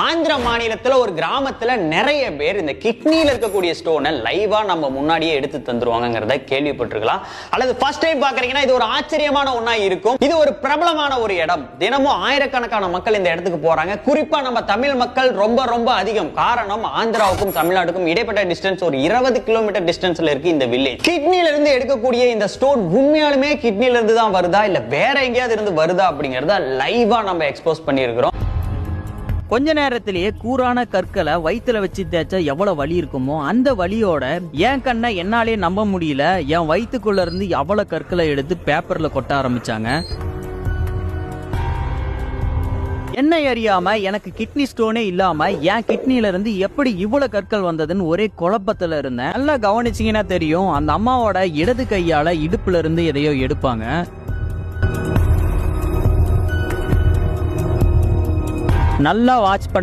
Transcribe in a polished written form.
ஆந்திர மாநிலத்துல ஒரு கிராமத்துல நிறைய பேர் இந்த கிட்னில இருக்கக்கூடிய ஸ்டோனை லைவா நம்ம முன்னாடியே எடுத்து தந்துருவாங்கங்கறத கேள்விப்பட்டிருக்கலாம். அல்லது ஃபர்ஸ்ட் டைம் பாக்குறீங்கன்னா இது ஒரு ஆச்சரியமான ஒண்ணா இருக்கும். இது ஒரு பிரபலமான ஒரு இடம். தினமும் ஆயிரக்கணக்கான மக்கள் இந்த இடத்துக்கு போறாங்க. குறிப்பா நம்ம தமிழ் மக்கள் ரொம்ப ரொம்ப அதிகம். காரணம் ஆந்திராவுக்கும் தமிழ்நாட்டுக்கும் இடைப்பட்ட டிஸ்டன்ஸ் ஒரு 20 கிலோமீட்டர் டிஸ்டன்ஸ்ல இருக்கு இந்த வில்லேஜ். கிட்னில இருந்து எடுக்கக்கூடிய இந்த ஸ்டோன் உண்மையாலுமே கிட்னில இருந்து தான் வருதா இல்ல வேற எங்கேயாவது இருந்து வருதா அப்படிங்கறத லைவா நம்ம எக்ஸ்போஸ் பண்ணியிருக்கிறோம். கொஞ்ச நேரத்திலேயே கூரான கற்களை வயிற்றுல வச்சு தேய்ச்சா எவ்வளவு வலி இருக்குமோ அந்த வலியோட என் கண்ணை என்னாலே நம்ப முடியல. என் வயிற்றுக்குள்ள இருந்து எவ்வளவு கற்களை எடுத்து பேப்பர்ல கொட்ட ஆரம்பிச்சாங்க. என்னை அறியாம எனக்கு கிட்னி ஸ்டோனே இல்லாம என் கிட்னில இருந்து எப்படி இவ்வளவு கற்கள் வந்ததுன்னு ஒரே குழப்பத்துல இருந்தேன். நல்லா கவனிச்சீங்கன்னா தெரியும், அந்த அம்மாவோட இடது கையால இடுப்புல இருந்து எதையோ எடுப்பாங்க. நல்லா வாட்ச் பண்ண